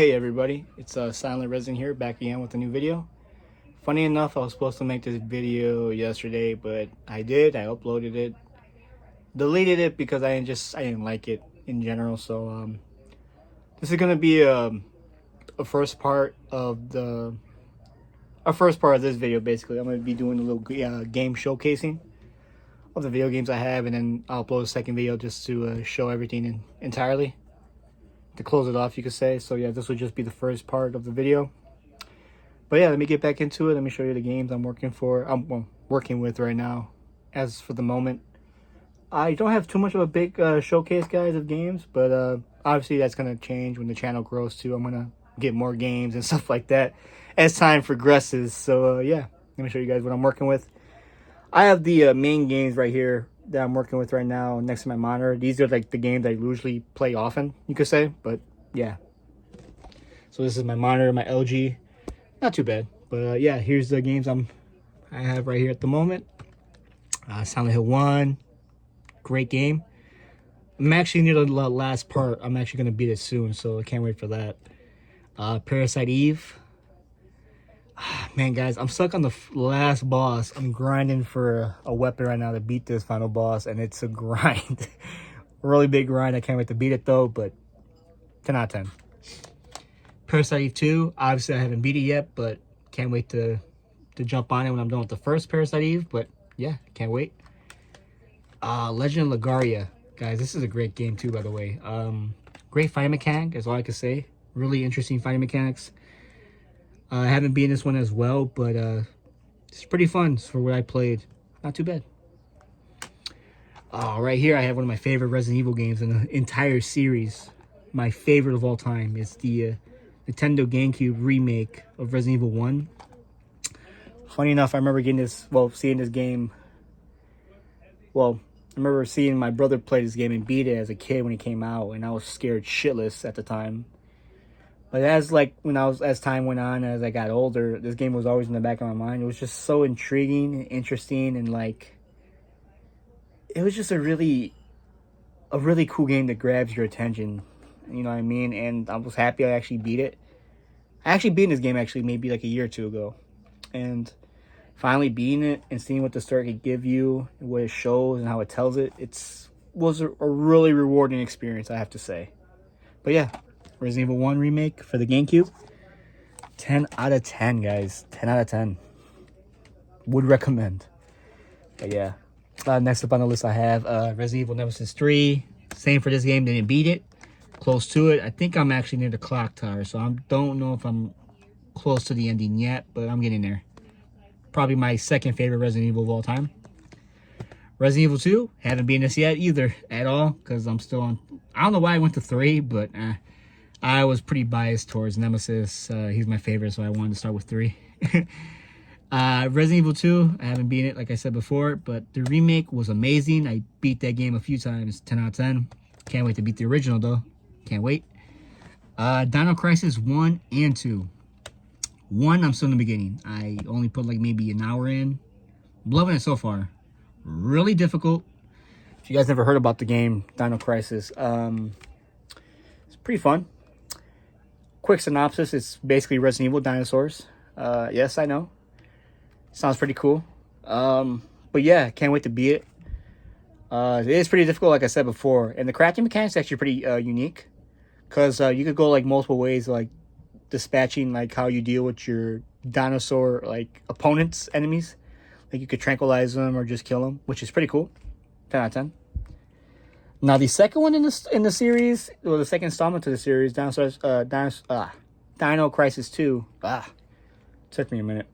Hey everybody, it's Silent Resin here, back again with a new video. Funny enough, I was supposed to make this video yesterday, but I uploaded it, deleted it because I didn't like it in general. So this is gonna be a first part of this video. Basically, I'm gonna be doing a little game showcasing of the video games I have, and then I'll upload a second video just to show everything entirely, to close it off, you could say. So yeah, this will just be the first part of the video. But yeah, let me get back into it. Let me show you the games I'm working with right now. As for the moment, I don't have too much of a big showcase, guys, of games, but obviously that's gonna change when the channel grows too. I'm gonna get more games and stuff like that as time progresses. So yeah, let me show you guys what I'm working with. I have the main games right here that I'm working with right now next to my monitor. These are like the games I usually play often, you could say. But yeah, so this is my monitor, my LG. Not too bad. But yeah, here's the games I have right here at the moment. Silent Hill 1, great game. I'm actually near the last part. I'm actually going to beat it soon, so I can't wait for that. Parasite Eve. Man, guys, I'm stuck on the last boss. I'm grinding for a weapon right now to beat this final boss, and it's a grind. Really big grind. I can't wait to beat it, though, but 10 out of 10. Parasite Eve 2, obviously I haven't beat it yet, but can't wait to jump on it when I'm done with the first Parasite Eve. But yeah, can't wait. Legend of Legaria. Guys, this is a great game too, by the way. Great fighting mechanic is all I can say. Really interesting fighting mechanics. I haven't beaten this one as well, but it's pretty fun for what I played. Not too bad. Right here I have one of my favorite Resident Evil games in the entire series. My favorite of all time is the Nintendo GameCube remake of Resident Evil 1. Funny enough, I remember seeing this game. Well, I remember seeing my brother play this game and beat it as a kid when it came out, and I was scared shitless at the time. But as time went on, as I got older, this game was always in the back of my mind. It was just so intriguing and interesting, and like, it was just a really cool game that grabs your attention. You know what I mean? And I was happy I actually beat it. I actually beat this game maybe like a year or two ago. And finally beating it and seeing what the story could give you, what it shows and how it tells it, was a really rewarding experience, I have to say. But yeah, Resident Evil 1 remake for the GameCube. 10 out of 10, guys. 10 out of 10. Would recommend. But yeah. Next up on the list I have Resident Evil Nemesis 3. Same for this game, didn't beat it. Close to it. I think I'm actually near the clock tower, so I don't know if I'm close to the ending yet, but I'm getting there. Probably my second favorite Resident Evil of all time. Resident Evil 2, haven't beaten this yet either at all, because I'm still on. I don't know why I went to 3, but I was pretty biased towards Nemesis. He's my favorite, so I wanted to start with 3. Resident Evil 2, I haven't beaten it, like I said before, but the remake was amazing. I beat that game a few times, 10 out of 10. Can't wait to beat the original, though. Can't wait. Dino Crisis 1 and 2. 1, I'm still in the beginning. I only put like maybe an hour in. I'm loving it so far. Really difficult. If you guys never heard about the game, Dino Crisis, it's pretty fun. Quick synopsis, it's basically Resident Evil dinosaurs. Yes, I know. Sounds pretty cool. But yeah, can't wait to beat it. It is pretty difficult, like I said before. And the crafting mechanics is actually pretty unique. Because you could go like multiple ways, like dispatching like how you deal with your dinosaur like opponents, enemies. Like you could tranquilize them or just kill them, which is pretty cool. 10 out of 10. Now the second one in the series, or the second installment to the series, Dino Crisis 2. Took me a minute.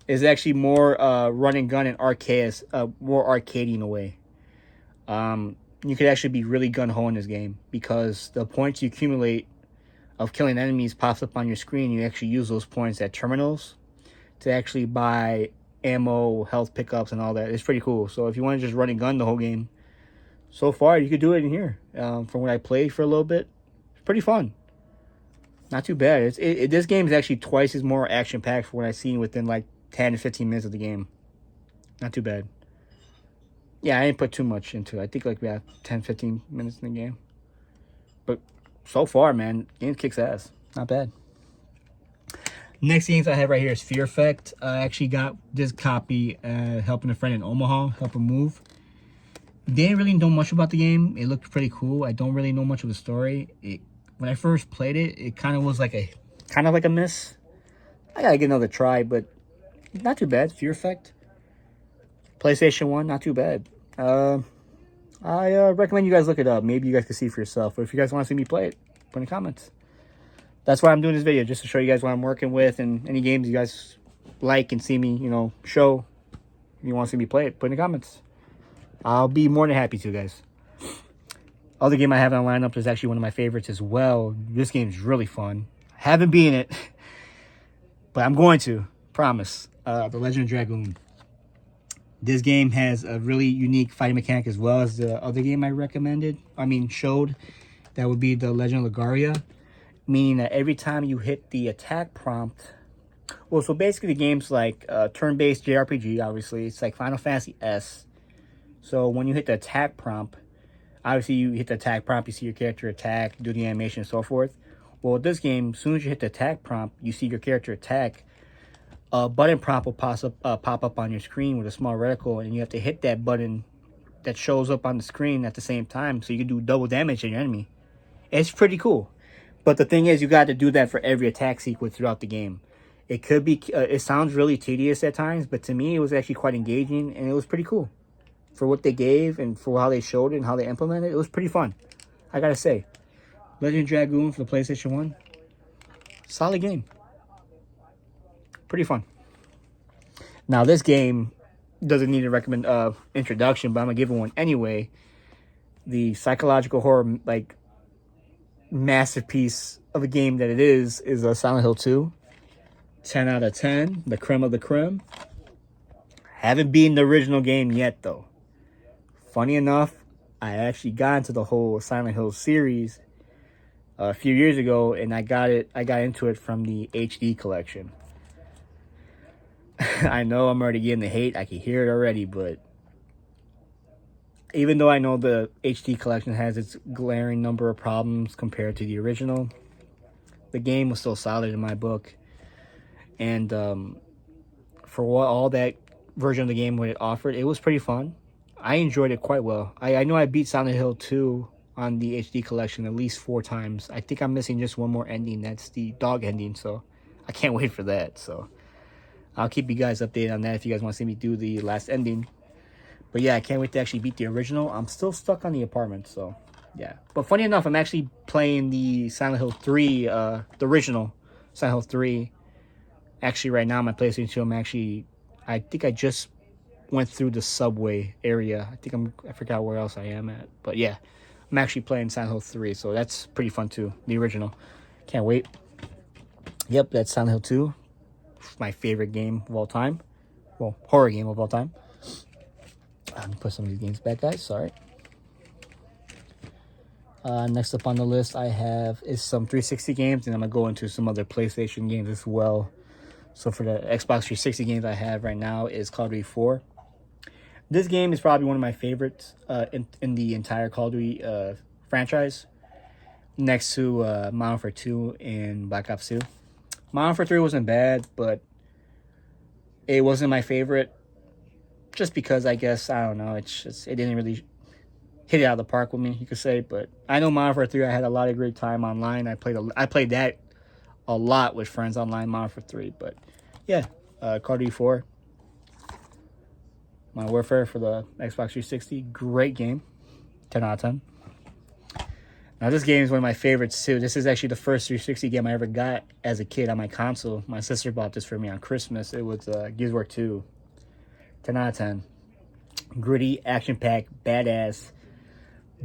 Is actually more run and gun and arcade, more arcadey in a way. You could actually be really gun-ho in this game because the points you accumulate of killing enemies pops up on your screen. You actually use those points at terminals to actually buy ammo, health pickups, and all that. It's pretty cool. So if you want to just run and gun the whole game, so far you could do it in here. From what I played for a little bit, it's pretty fun. Not too bad. This game is actually twice as more action-packed for what I've seen within like 10 to 15 minutes of the game. Not too bad. Yeah, I didn't put too much into it. I think like we have 10, 15 minutes in the game. But so far, man, game kicks ass. Not bad. Next games I have right here is Fear Effect. I actually got this copy helping a friend in Omaha, help him move. Didn't really know much about the game. It looked pretty cool. I don't really know much of the story. When I first played it, it kind of was like a miss. I gotta get another try, but not too bad. Fear Effect. PlayStation 1, not too bad. I recommend you guys look it up. Maybe you guys can see for yourself. Or if you guys want to see me play it, put in the comments. That's why I'm doing this video, just to show you guys what I'm working with and any games you guys like and see me, show. If you want to see me play it, put in the comments. I'll be more than happy to, guys. Other game I have on lineup is actually one of my favorites as well. This game's really fun. Haven't beaten it, but I'm going to. Promise. The Legend of Dragoon. This game has a really unique fighting mechanic as well as the other game I showed. That would be the Legend of Legaria. Meaning that every time you hit the attack prompt... Well, so basically the game's like turn-based JRPG, obviously. It's like Final Fantasy S. So when you hit the attack prompt, obviously you hit the attack prompt, you see your character attack, do the animation and so forth. Well, with this game, as soon as you hit the attack prompt, you see your character attack. A button prompt will pop up on your screen with a small reticle, and you have to hit that button that shows up on the screen at the same time, so you can do double damage to your enemy. It's pretty cool. But the thing is, you got to do that for every attack sequence throughout the game. It could be, it sounds really tedious at times, but to me, it was actually quite engaging, and it was pretty cool. For what they gave, and for how they showed it, and how they implemented it, it was pretty fun. I gotta say. Legend of Dragoon for the PlayStation 1. Solid game. Pretty fun. Now, this game doesn't need a introduction, but I'm gonna give it one anyway. The psychological horror, masterpiece of a game that it is Silent Hill 2. 10 out of 10. The creme of the creme. Haven't beaten the original game yet, though. Funny enough, I actually got into the whole Silent Hill series a few years ago, and I got into it from the HD collection. I know I'm already getting the hate. I can hear it already, but even though I know the HD collection has its glaring number of problems compared to the original, the game was still solid in my book. And for all that version of the game what it offered, it was pretty fun. I enjoyed it quite well. I know I beat Silent Hill 2 on the HD collection at least 4 times. I think I'm missing just one more ending. That's the dog ending, so I can't wait for that. So I'll keep you guys updated on that if you guys want to see me do the last ending. But yeah, I can't wait to actually beat the original. I'm still stuck on the apartment, so yeah. But funny enough, I'm actually playing the Silent Hill 3, the original Silent Hill 3. Actually, right now on my PlayStation 2, I think I just went through the subway area. I forgot where else I am at. But yeah, I'm actually playing Silent Hill 3, so that's pretty fun too. The original. Can't wait. Yep, that's Silent Hill 2. My favorite game of all time. Well, horror game of all time. Let me put some of these games back, guys. Sorry. Next up on the list I have is some 360 games, and I'm going to go into some other PlayStation games as well. So for the Xbox 360 games I have right now is Call of Duty 4. This game is probably one of my favorites in the entire Call of Duty franchise. Next to Modern Warfare 2 and Black Ops 2. Modern Warfare 3 wasn't bad, but it wasn't my favorite. Just because, I guess, I don't know, it didn't really hit it out of the park with me, you could say. But I know Modern Warfare 3, I had a lot of great time online. I played that a lot with friends online, Modern Warfare 3. But yeah, Call of Duty 4. Modern Warfare for the Xbox 360. Great game. 10 out of 10. Now, this game is one of my favorites, too. This is actually the first 360 game I ever got as a kid on my console. My sister bought this for me on Christmas. It was Gears of War 2. 10 out of 10. Gritty, action-packed, badass,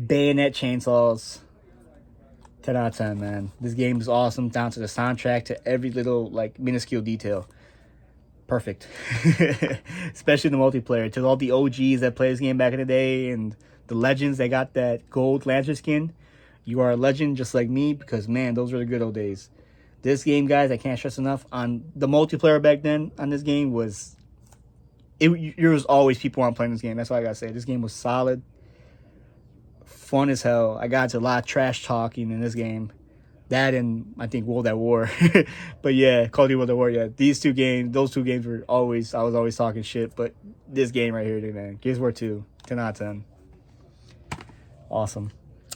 bayonet chainsaws. 10 out of 10, man. This game is awesome, down to the soundtrack, to every little, minuscule detail. Perfect. Especially the multiplayer. To all the OGs that played this game back in the day, and the legends that got that gold Lancer skin. You are a legend just like me, because, man, those were the good old days. This game, guys, I can't stress enough, on the multiplayer back then on this game was... There was always people on playing this game. That's all I gotta say. This game was solid. fun as hell. I got into a lot of trash talking in this game. That and I think World at War. But yeah, Call of Duty World at War, yeah. Those two games were always, I was always talking shit. But this game right here, dude, man. Gears of War 2, 10 out of 10. Awesome.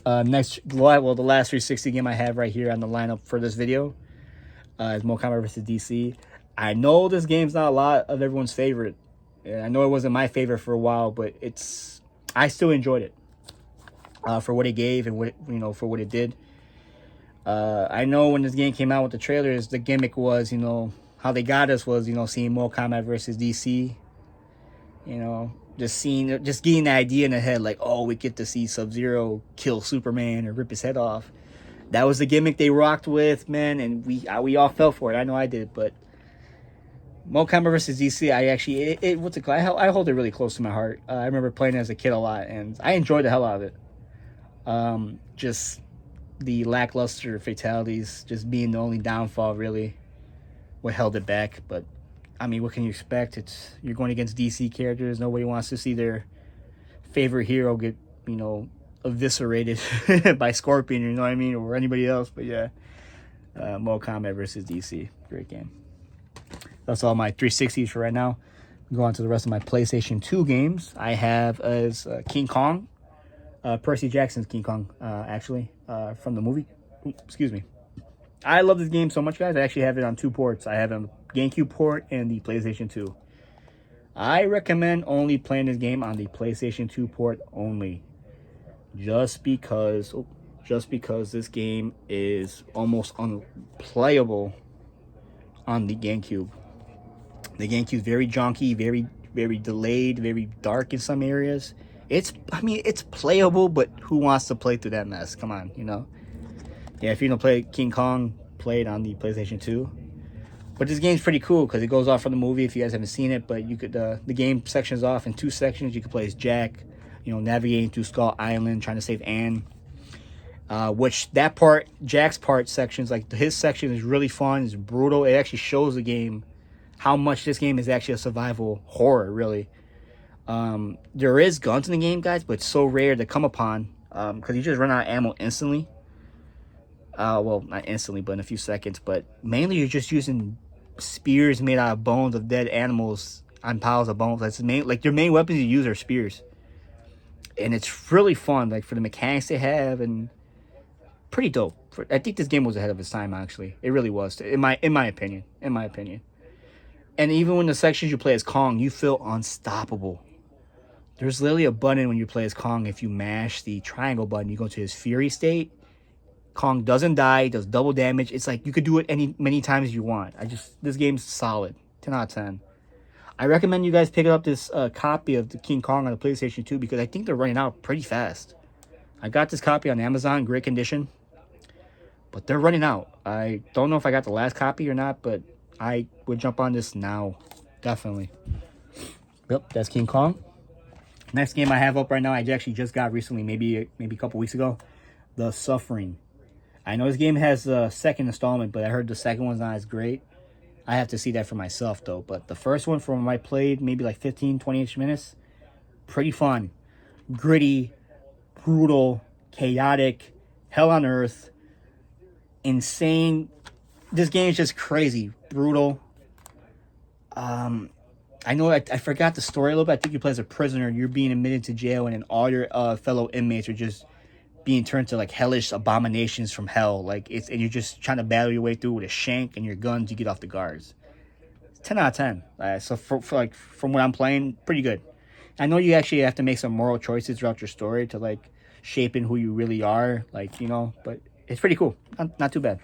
Next, well, the last 360 game I have right here on the lineup for this video is Mortal Kombat vs. DC. I know this game's not a lot of everyone's favorite. And I know it wasn't my favorite for a while, but I still enjoyed it for what it gave and for what it did. I know when this game came out with the trailers, the gimmick was, how they got us was, seeing Mortal Kombat versus DC. Just getting the idea in the head, like, oh, we get to see Sub-Zero kill Superman or rip his head off. That was the gimmick they rocked with, man, and we all fell for it. I know I did, but Mortal Kombat vs. DC, I actually, what's it called? I hold it really close to my heart. I remember playing it as a kid a lot, and I enjoyed the hell out of it. Just the lackluster fatalities, just being the only downfall, really, what held it back. But I mean, what can you expect? You're going against DC characters. Nobody wants to see their favorite hero get, eviscerated by Scorpion, you know what I mean, or anybody else. But yeah, Mortal Kombat versus DC, great game. That's all my 360s for right now. Go on to the rest of my PlayStation 2 games. I have as King Kong, Percy Jackson's King Kong, actually, from the movie. Ooh, excuse me. I love this game so much, guys. I actually have it on 2 ports. I have it on the GameCube port and the PlayStation 2. I recommend only playing this game on the PlayStation 2 port only. Just because this game is almost unplayable on the GameCube. The GameCube is very junky, very, very delayed, very dark in some areas. It's playable, but who wants to play through that mess? Come on, Yeah, if you don't play King Kong, play it on the PlayStation 2. But this game's pretty cool because it goes off from the movie if you guys haven't seen it. But you could the game sections off in 2 sections. You could play as Jack, navigating through Skull Island, trying to save Anne. Jack's part sections, like his section is really fun. It's brutal. It actually shows the game how much this game is actually a survival horror, really. There is guns in the game, guys, but it's so rare to come upon because you just run out of ammo instantly. Well, not instantly, but in a few seconds. But mainly you're just using spears made out of bones of dead animals on piles of bones. That's your main weapons you use are spears. And it's really fun, like for the mechanics they have, and pretty dope. I think this game was ahead of its time, actually. It really was, in my opinion. And even when the sections you play as Kong, you feel unstoppable. There's literally a button when you play as Kong. If you mash the triangle button, you go to his Fury state. Kong doesn't die, does double damage. It's like you could do it many times you want. This game's solid. 10 out of 10. I recommend you guys pick up this copy of the King Kong on the PlayStation 2 because I think they're running out pretty fast. I got this copy on Amazon, great condition. But they're running out. I don't know if I got the last copy or not, but I would jump on this now. Definitely. Yep, that's King Kong. Next game I have up right now, I actually just got recently, maybe a couple weeks ago. The Suffering. I know this game has a second installment, but I heard the second one's not as great. I have to see that for myself, though. But the first one, from when I played, maybe like 15, 20-ish minutes, pretty fun. Gritty, brutal, chaotic, hell on earth, insane. This game is just crazy, brutal. I know I forgot the story a little bit. I think you play as a prisoner. You're being admitted to jail, and then all your fellow inmates are just being turned to like hellish abominations from hell. And you're just trying to battle your way through with a shank and your guns. You get off the guards. 10 out of 10. So from what I'm playing, pretty good. I know you actually have to make some moral choices throughout your story to like shape in who you really are, but it's pretty cool. Not too bad.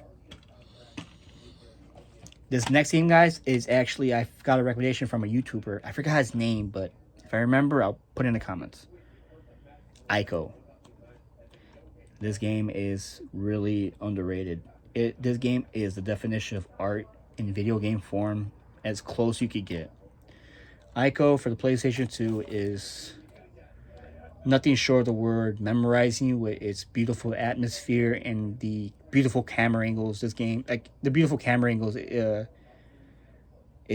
This next game, guys, is actually, I got a recommendation from a YouTuber. I forgot his name, but if I remember, I'll put it in the comments. Ico. This game is really underrated. This game is the definition of art in video game form, as close you could get. Ico for the PlayStation 2 is nothing short of the word memorizing you with its beautiful atmosphere and the beautiful camera angles. This game, like the beautiful camera angles, it's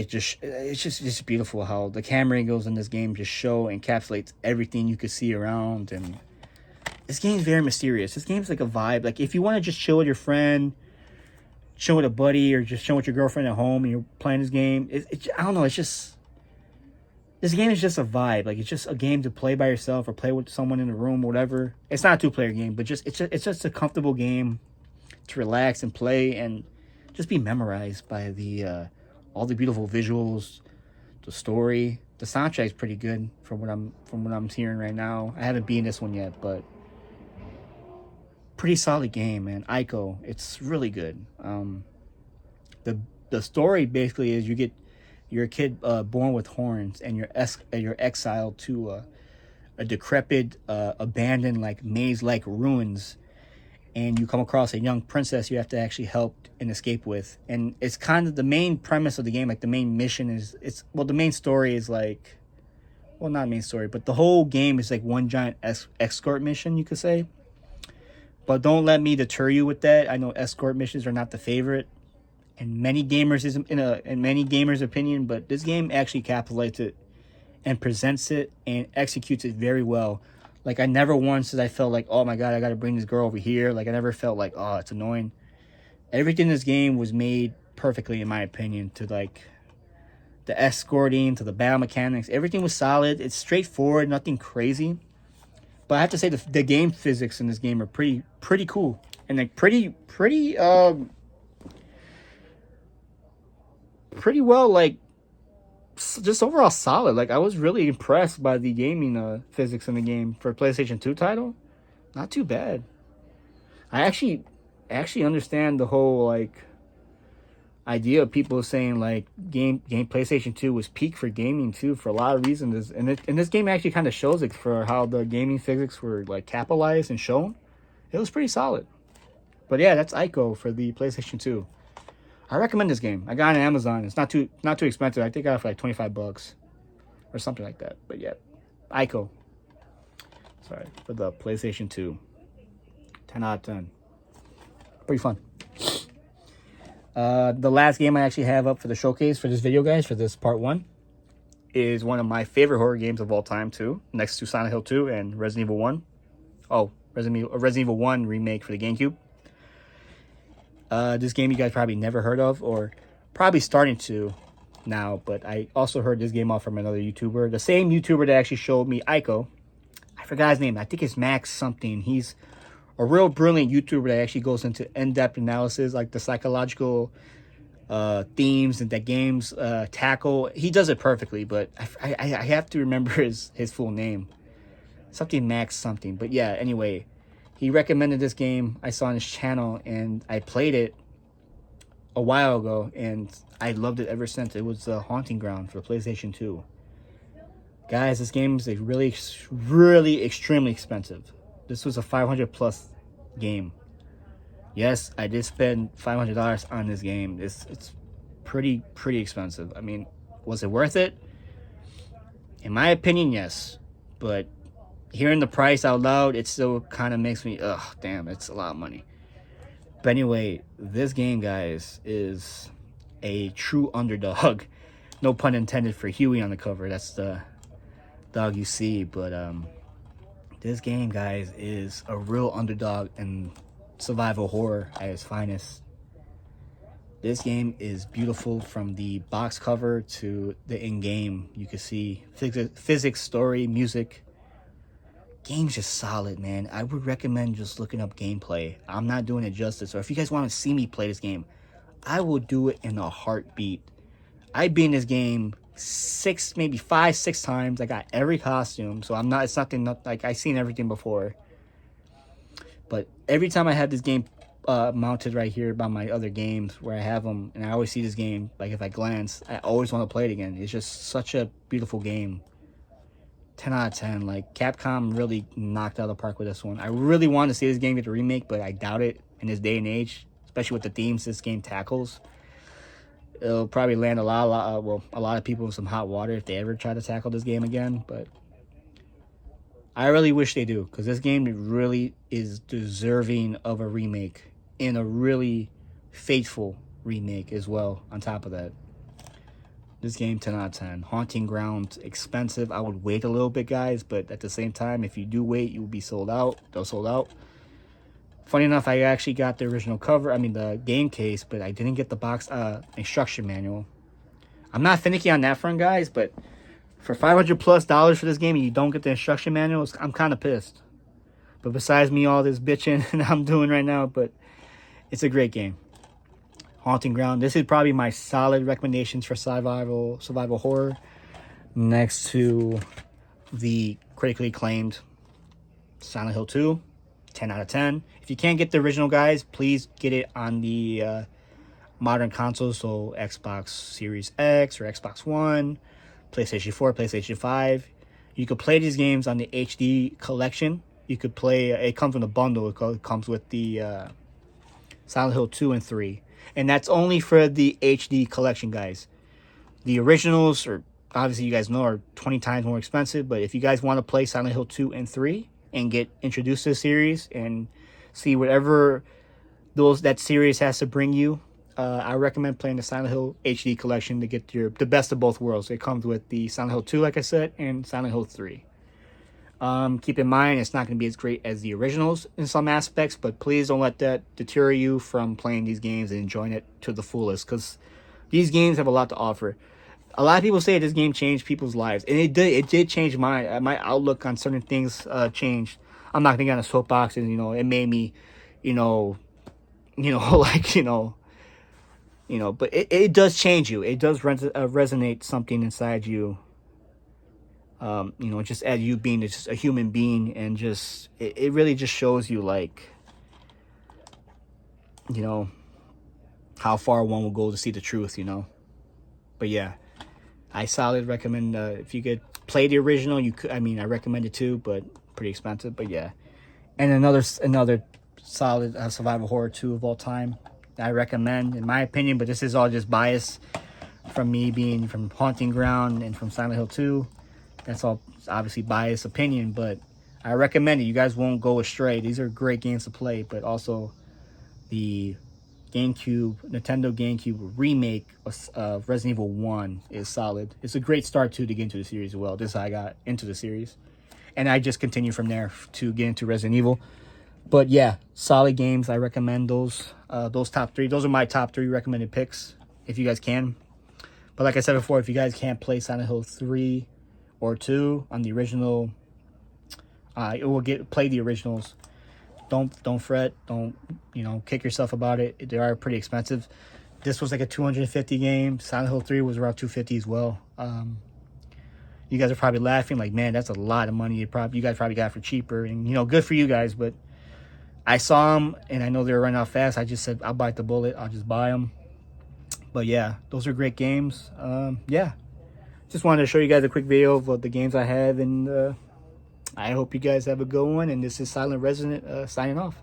just beautiful how the camera angles in this game just show encapsulates everything you could see around, and this game's very mysterious. This game's like a vibe. Like if you want to just chill with your friend, chill with a buddy, or just chill with your girlfriend at home and you're playing this game, I don't know. It's just, this game is just a vibe. Like it's just a game to play by yourself or play with someone in the room, whatever. It's not a 2-player game, but it's just a comfortable game to relax and play and just be memorized by the all the beautiful visuals, the story. The soundtrack's pretty good from what I'm hearing right now. I haven't beaten this one yet, but pretty solid game, man. Ico, it's really good. The story basically is you're a kid born with horns, and you're exiled to a decrepit, abandoned, like maze-like ruins, and you come across a young princess you have to actually help and escape with. And it's kind of the main premise of the game. Like the main mission is the main story is like, well, not main story, but the whole game is like one giant escort mission, you could say. But don't let me deter you with that. I know escort missions are not the favorite in many gamers' opinion, but this game actually capitalizes it and presents it and executes it very well. Like I never once I felt like, oh my god, I gotta bring this girl over here. Like I never felt like, oh, it's annoying. Everything in this game was made perfectly, in my opinion, to like the escorting, to the battle mechanics. Everything was solid. It's straightforward, nothing crazy. But I have to say the game physics in this game are pretty cool. And like pretty well, like just overall solid. Like I was really impressed by the gaming physics in the game for a PlayStation 2 title. Not too bad. I actually understand the whole like idea of people saying like game PlayStation 2 was peak for gaming too, for a lot of reasons. And this game actually kind of shows it for how the gaming physics were like capitalized and shown. It was pretty solid. But yeah, that's Ico for the PlayStation 2. I recommend this game. I got it on Amazon. It's not too expensive. I think I got it for like $25 or something like that. But yeah, Ico. Sorry, for the PlayStation 2. 10 out of 10. Pretty fun. The last game I actually have up for the showcase for this video, guys, for this part 1, is one of my favorite horror games of all time too, next to Silent Hill 2 and Resident Evil 1. Oh, Resident Evil 1 remake for the GameCube. This game you guys probably never heard of, or probably starting to now, but I also heard this game off from another YouTuber. The same YouTuber that actually showed me Ico. I forgot his name. I think it's Max something. He's a real brilliant YouTuber that actually goes into in-depth analysis, like the psychological themes and that games tackle. He does it perfectly, but I have to remember his full name. Something Max something. But yeah, anyway, he recommended this game I saw on his channel, and I played it a while ago, and I loved it ever since. It was the Haunting Ground for PlayStation 2. Guys, this game is really extremely expensive. This was a $500+ game. Yes, I did spend $500 on this game. It's pretty expensive. I mean, was it worth it? In my opinion, yes. But hearing the price out loud, it still kind of makes me, ugh, damn, it's a lot of money. But anyway, this game, guys, is a true underdog. No pun intended for Huey on the cover. That's the dog you see. But this game, guys, is a real underdog in survival horror at its finest. This game is beautiful from the box cover to the in-game. You can see physics, story, music. Game's just solid, man. I would recommend just looking up gameplay. I'm not doing it justice. Or if you guys want to see me play this game, I will do it in a heartbeat. I've been in this game 6 times. I got every costume, so it's nothing like I've seen everything before. But every time I have this game mounted right here by my other games where I have them, and I always see this game, like if I glance, I always want to play it again. It's just such a beautiful game. 10 out of 10. Like, Capcom really knocked out of the park with this one. I really want to see this game get a remake, but I doubt it in this day and age, especially with the themes this game tackles. It'll probably land a lot of people in some hot water if they ever try to tackle this game again, but I really wish they do, because this game really is deserving of a remake, and a really faithful remake as well on top of that. This game, 10 out of 10. Haunting Ground, expensive. I would wait a little bit, guys, but at the same time, if you do wait, you will be sold out. They'll sold out. Funny enough, I actually got the original cover, the game case, but I didn't get the box instruction manual. I'm not finicky on that front, guys, but for $500+ for this game and you don't get the instruction manual, I'm kind of pissed. But besides me, all this bitching that I'm doing right now, but it's a great game. Haunting Ground. This is probably my solid recommendations for survival horror, next to the critically acclaimed Silent Hill 2, 10 out of 10. If you can't get the original, guys, please get it on the modern consoles, so Xbox Series X or Xbox One, PlayStation 4, PlayStation 5. You could play these games on the HD collection. You could play, it comes with a bundle. It comes with the Silent Hill 2 and 3. And that's only for the HD collection, guys. The originals, or obviously you guys know, are 20 times more expensive. But if you guys want to play Silent Hill 2 and 3 and get introduced to the series and see whatever that series has to bring you, I recommend playing the Silent Hill HD collection to get the best of both worlds. It comes with the Silent Hill 2, like I said, and Silent Hill 3. Keep in mind, it's not going to be as great as the originals in some aspects, but please don't let that deter you from playing these games and enjoying it to the fullest, because these games have a lot to offer. A lot of people say this game changed people's lives, and it did. It did change my outlook on certain things. Changed. I'm not going to get on a soapbox, and it made me, but it does change you. It does resonate something inside you. Just as you being just a human being, and just it really just shows you, like, how far one will go to see the truth, But yeah, I solid recommend, if you could play the original, you could. I recommend it too, but pretty expensive. But yeah, and another solid survival horror 2 of all time that I recommend, in my opinion, but this is all just bias from me being from Haunting Ground and from Silent Hill 2. That's all obviously biased opinion, but I recommend it. You guys won't go astray. These are great games to play, but also the Nintendo GameCube remake of Resident Evil 1 is solid. It's a great start to get into the series as well. This is how I got into the series. And I just continue from there to get into Resident Evil. But yeah, solid games. I recommend those top 3. Those are my top 3 recommended picks, if you guys can. But like I said before, if you guys can't play Silent Hill 3 or 2 on the original, it will play the originals. Don't fret. Don't kick yourself about it. They are pretty expensive. This was like a $250 game. Silent Hill 3 was around $250 as well. You guys are probably laughing like, man, that's a lot of money. You guys probably got it for cheaper, and good for you guys. But I saw them, and I know they were running out fast. I just said, I'll bite the bullet. I'll just buy them. But yeah, those are great games. Yeah, just wanted to show you guys a quick video of the games I have, and I hope you guys have a good one. And this is Silent Resident signing off.